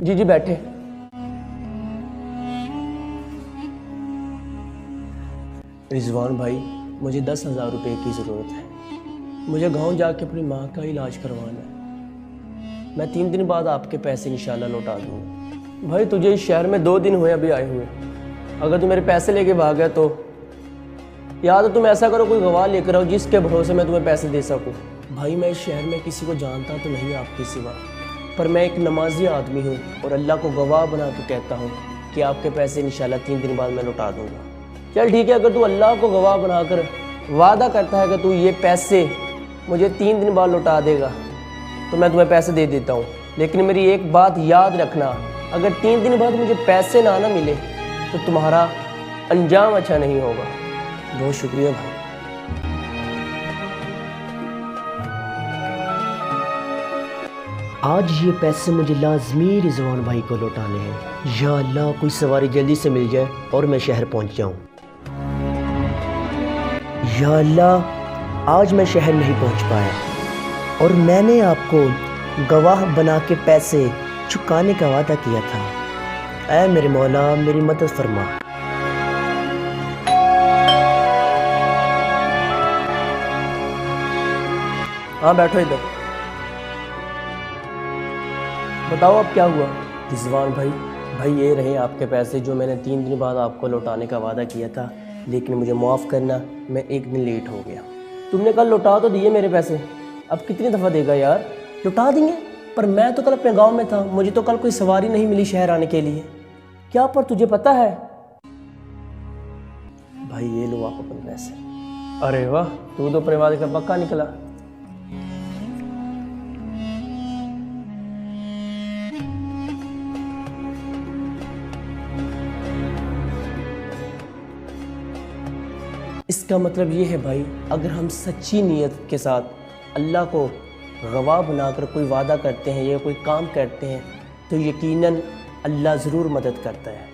जी जी बैठे। रिजवान भाई, मुझे 10,000 रुपये की ज़रूरत है। मुझे गांव जाके अपनी माँ का इलाज करवाना है। मैं 3 दिन बाद आपके पैसे इंशाल्लाह लौटा दूँगा। भाई तुझे इस शहर में 2 दिन हुए अभी आए हुए, अगर तू मेरे पैसे लेके भाग गया तो या तो तुम ऐसा करो, कोई गवाह लेकर आओ जिसके भरोसे मैं तुम्हें पैसे दे सकूँ। भाई मैं इस शहर में किसी को जानता तो नहीं आपके सिवा, पर मैं एक नमाजी आदमी हूँ और अल्लाह को गवाह बना के कहता हूँ कि आपके पैसे इंशाल्लाह 3 दिन बाद मैं लौटा दूँगा। चल ठीक है, अगर तू अल्लाह को गवाह बनाकर वादा करता है कि तू ये पैसे मुझे 3 दिन बाद लौटा देगा तो मैं तुम्हें पैसे दे देता हूँ। लेकिन मेरी एक बात याद रखना, अगर 3 दिन बाद मुझे पैसे ना मिले तो तुम्हारा अंजाम अच्छा नहीं होगा। बहुत शुक्रिया भाई। आज ये पैसे मुझे लाजमी रिजवान भाई को लौटाने हैं। या अल्लाह कोई सवारी जल्दी से मिल जाए और मैं शहर पहुंच जाऊं। या अल्लाह आज मैं शहर नहीं पहुंच पाया और मैंने आपको गवाह बना के पैसे चुकाने का वादा किया था। ऐ मेरे मौला मेरी मदद फरमा। हाँ बैठो इधर, बताओ अब क्या हुआ। रिजवान भाई ये रहे आपके पैसे जो मैंने 3 दिन बाद आपको लौटाने का वादा किया था, लेकिन मुझे माफ़ करना, मैं 1 दिन लेट हो गया। तुमने कल लौटा तो दिए मेरे पैसे, अब कितनी दफ़ा देगा यार। लौटा देंगे, पर मैं तो कल अपने गांव में था, मुझे तो कल कोई सवारी नहीं मिली शहर आने के लिए। क्या पर तुझे पता है। भाई ये लो आप अपने पैसे। अरे वाह, तू तो अपने वादे का पक्का निकला। इसका मतलब ये है भाई, अगर हम सच्ची नीयत के साथ अल्लाह को गवाह बनाकर कोई वादा करते हैं या कोई काम करते हैं तो यकीनन अल्लाह ज़रूर मदद करता है।